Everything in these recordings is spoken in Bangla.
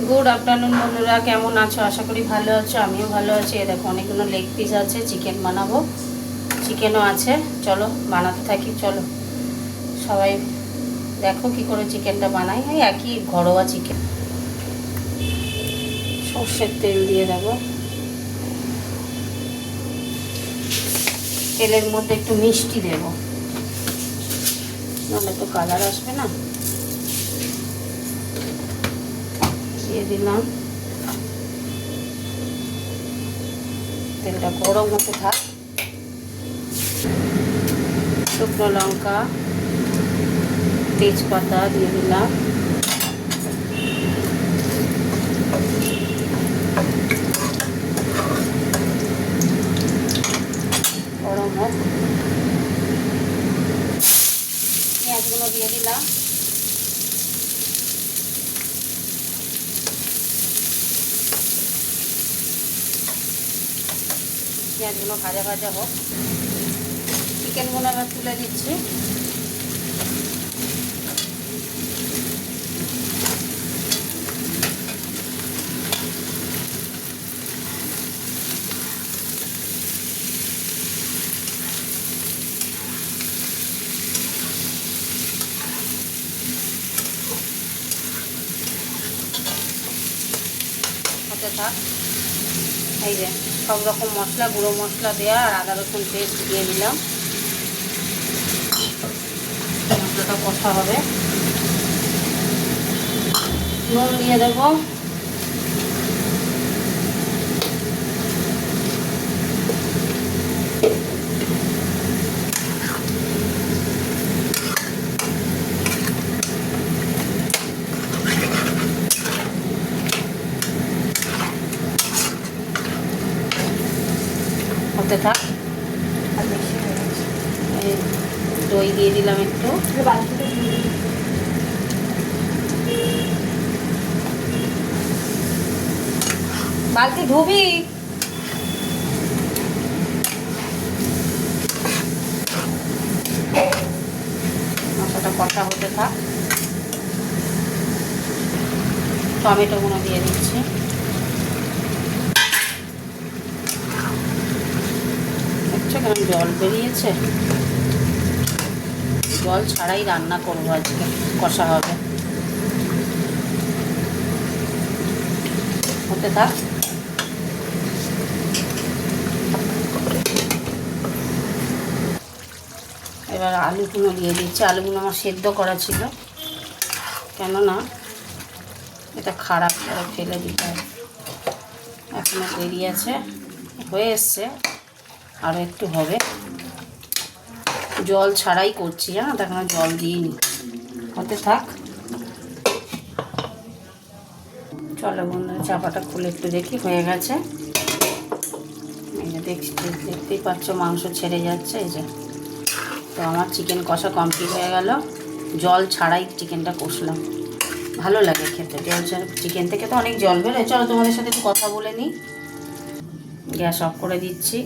গুড আফটারনুন বন্ধুরা, কেমন আছো? আশা করি ভালো আছো, আমিও ভালো আছি। এ দেখো অনেকগুলো লেগ পিস আছে, চিকেন বানাবো, চিকেনও আছে। চলো বানাতে থাকি। চলো সবাই দেখো কি করে চিকেনটা বানাই। এই একই ঘরোয়া চিকেন। সর্ষের তেল দিয়ে দেবো, তেলের মধ্যে একটু মিষ্টি দেবো, নাহলে তো কালার আসবে না। দিয়ে দিলাম, তেলটা গরম হতে থাক। শুকনো লঙ্কা, তেজপাতা দিয়ে দিলাম, গরম হোক। পেঁয়াজগুলো দিয়ে দিলাম, পেঁয়াজগুলো ভাজা ভাজা হোক। চিকেনগুলো আবার তুলে দিচ্ছি। হতে থাক। এই যে সব রকম মশলা, গুঁড়ো মশলা দেওয়া আর আদা রসুন পেস্ট দিয়ে দিলাম। মশলাটা কষা হবে। নুন দিয়ে দেবো, হতে থাক। দই দিয়ে দিলাম একটু, বালতি ধুবি। মশলাটা কষা হতে থাক। টমেটোগুলো দিয়ে দিচ্ছি। দেখছো কেমন জল বেরিয়েছে? জল ছাড়াই রান্না করবো আজকে, কষা হবে। হতে থাক। এবার আলুগুলো দিয়ে দিচ্ছি। আলুগুলো আমার সেদ্ধ করা ছিল, কেননা এটা খারাপ করে ফেলে দিতে হয়। এখনও দেরি আছে, হয়ে এসছে, আরও একটু হবে। জল ছাড়াই করছি, জানো তো, এখনো জল দিইনি। হতে থাক। চলো বন্ধুরা, চাপাটা খুলে একটু দেখি, হয়ে গেছে। এই যে দেখতেই পাচ্ছ মাংস ছেড়ে যাচ্ছে। এই যে, তো আমার চিকেন কষা কমপ্লিট হয়ে গেল। জল ছাড়াই চিকেনটা কষলাম, ভালো লাগে খেতে। জল ছাড়া চিকেন থেকে তো অনেক জল বেরোয়। চলো তোমাদের সাথে একটু কথা বলে নিই। গ্যাস অফ করে দিচ্ছি।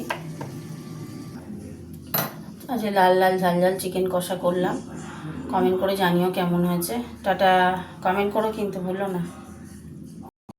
আচ্ছা, লাল লাল ঝাল ঝাল চিকেন কষা করলাম। কমেন্ট করে জানিও কেমন হয়েছে। টাটা, কমেন্ট করো কিন্তু ভুলো না।